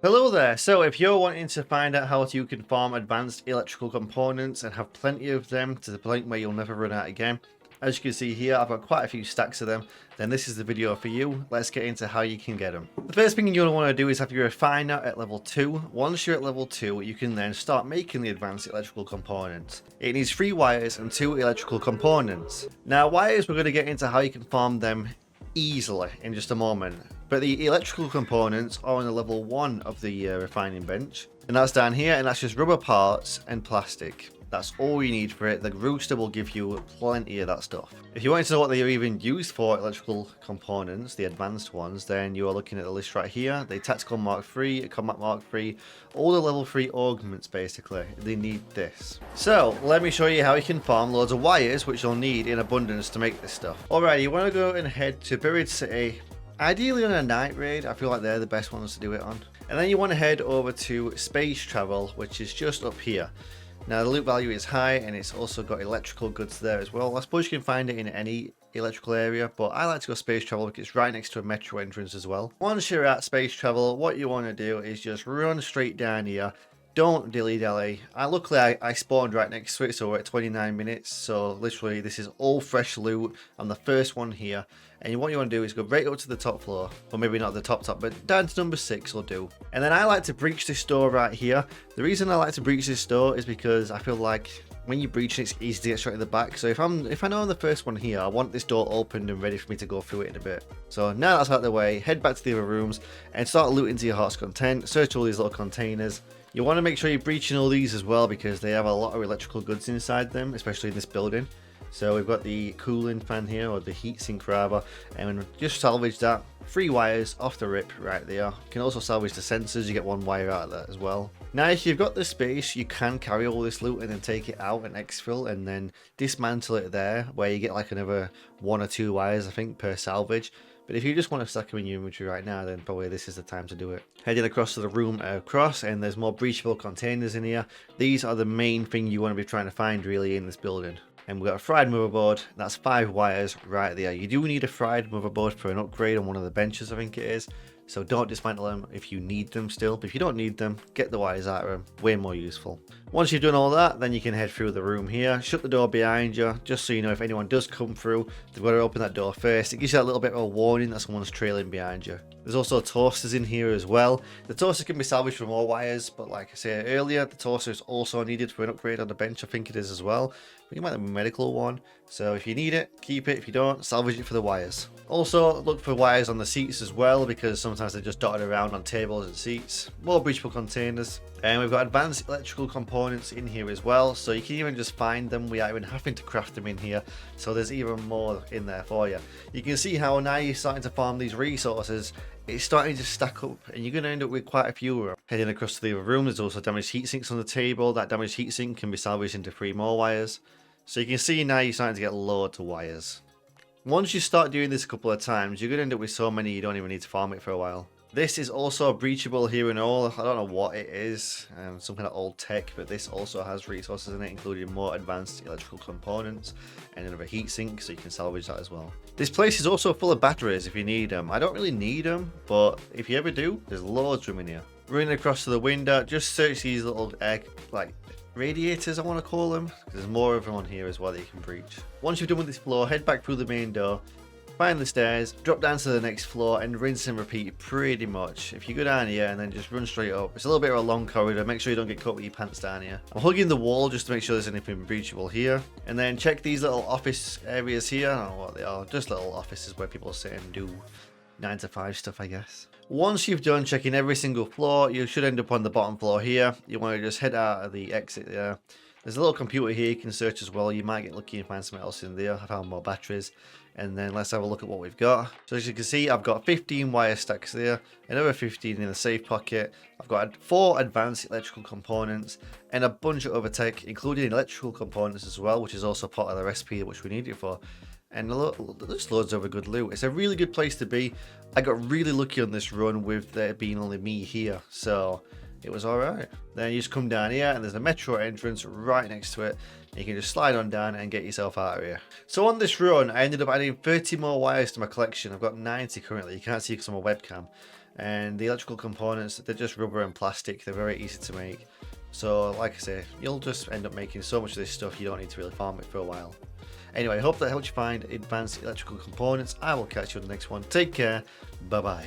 Hello there. So if you're wanting to find out how you can farm advanced electrical components and have plenty of them to the point where you'll never run out again, as you can see here, I've got quite a few stacks of them, then this is the video for you. Let's get into how you can get them. The first thing you're going to want to do is have your refiner at level 2. Once you're at level 2, you can then start making the advanced electrical components. It needs 3 wires and 2 electrical components. Now wires, we're going to get into how you can farm them easily in just a moment. But the electrical components are on the level 1 of the refining bench. And that's down here, and that's just rubber parts and plastic. That's all you need for it. The rooster will give you plenty of that stuff. If you want to know what they're even used for, electrical components, the advanced ones, then you are looking at the list right here. The Tactical Mark III, Combat Mark III, all the level 3 augments basically. They need this. So let me show you how you can farm loads of wires, which you'll need in abundance to make this stuff. Alright, you want to go and head to Buried City. Ideally on a night raid, I feel like they're the best ones to do it on. And then you want to head over to Space Travel, which is just up here. Now the loot value is high, and it's also got electrical goods there as well. I suppose you can find it in any electrical area, but I like to go Space Travel because it's right next to a metro entrance as well. Once you're at Space Travel, what you want to do is just run straight down here. Don't dilly-dally. Luckily, I spawned right next to it, so we're at 29 minutes. So literally, this is all fresh loot. I'm the first one here. And what you want to do is go right up to the top floor. Or maybe not the top, but down to number 6 will do. And then I like to breach this door right here. The reason I like to breach this door is because I feel like when you breach it, it's easy to get straight at the back. So if I know I'm the first one here, I want this door opened and ready for me to go through it in a bit. So now that's out of the way, head back to the other rooms and start looting to your heart's content. Search all these little containers. You want to make sure you're breaching all these as well because they have a lot of electrical goods inside them, especially in this building. So we've got the cooling fan here, or the heatsink rather, and just salvage that. 3 wires off the rip right there. You can also salvage the sensors, you get 1 wire out of that as well. Now if you've got the space, you can carry all this loot and then take it out and exfil and then dismantle it there, where you get like another 1 or 2 wires I think per salvage. But if you just want to stack them in your inventory right now, then probably this is the time to do it. Heading across to the room across, and there's more breachable containers in here. These are the main thing you want to be trying to find really in this building. And we've got a fried motherboard. That's 5 wires right there. You do need a fried motherboard for an upgrade on one of the benches, I think it is. So don't dismantle them if you need them still. But if you don't need them, get the wires out of them. Way more useful. Once you've done all that, then you can head through the room here. Shut the door behind you, just so you know if anyone does come through, they've got to open that door first. It gives you that little bit of a warning that someone's trailing behind you. There's also toasters in here as well. The toaster can be salvaged from all wires, but like I said earlier, the toaster is also needed for an upgrade on the bench. I think it is as well. But you might have a medical one. So if you need it, keep it. If you don't, salvage it for the wires. Also, look for wires on the seats as well, because sometimes they're just dotted around on tables and seats. More breachable containers. And we've got advanced electrical components in here as well, so you can even just find them without even having to craft them in here. So there's even more in there for you. You can see how now you're starting to farm these resources. It's starting to stack up, and you're going to end up with quite a few of them. Heading across to the other room, there's also damaged heat sinks on the table. That damaged heat sink can be salvaged into 3 more wires. So you can see now you're starting to get loads of wires. Once you start doing this a couple of times, you're going to end up with so many you don't even need to farm it for a while. This is also breachable here and all. I don't know what it is, some kind of old tech, but this also has resources in it, including more advanced electrical components and another heatsink, so you can salvage that as well. This place is also full of batteries if you need them. I don't really need them, but if you ever do, there's loads of them in here. Running across to the window, just search these little radiators, I want to call them. There's more of them on here as well that you can breach. Once you've done with this floor, head back through the main door. Find the stairs, drop down to the next floor, and rinse and repeat pretty much. If you go down here and then just run straight up, it's a little bit of a long corridor. Make sure you don't get caught with your pants down here. I'm hugging the wall just to make sure there's anything breachable here. And then check these little office areas here. I don't know what they are, just little offices where people sit and do 9 to 5 stuff, I guess. Once you've done checking every single floor, you should end up on the bottom floor here. You want to just head out of the exit there. There's a little computer here you can search as well. You might get lucky and find something else in there. I found more batteries. And then let's have a look at what we've got. So as you can see, I've got 15 wire stacks there, another 15 in the safe pocket. I've got 4 advanced electrical components and a bunch of other tech, including electrical components as well, which is also part of the recipe which we need it for. And there's loads of good loot. It's a really good place to be. I got really lucky on this run with there being only me here, so it was alright. Then you just come down here and there's a metro entrance right next to it. You can just slide on down and get yourself out of here. So on this run, I ended up adding 30 more wires to my collection. I've got 90 currently. You can't see because I'm a webcam. and the electrical components, they're just rubber and plastic. They're very easy to make. So like I say, you'll just end up making so much of this stuff you don't need to really farm it for a while. Anyway, I hope that helped you find advanced electrical components. I will catch you on the next one. Take care. Bye bye.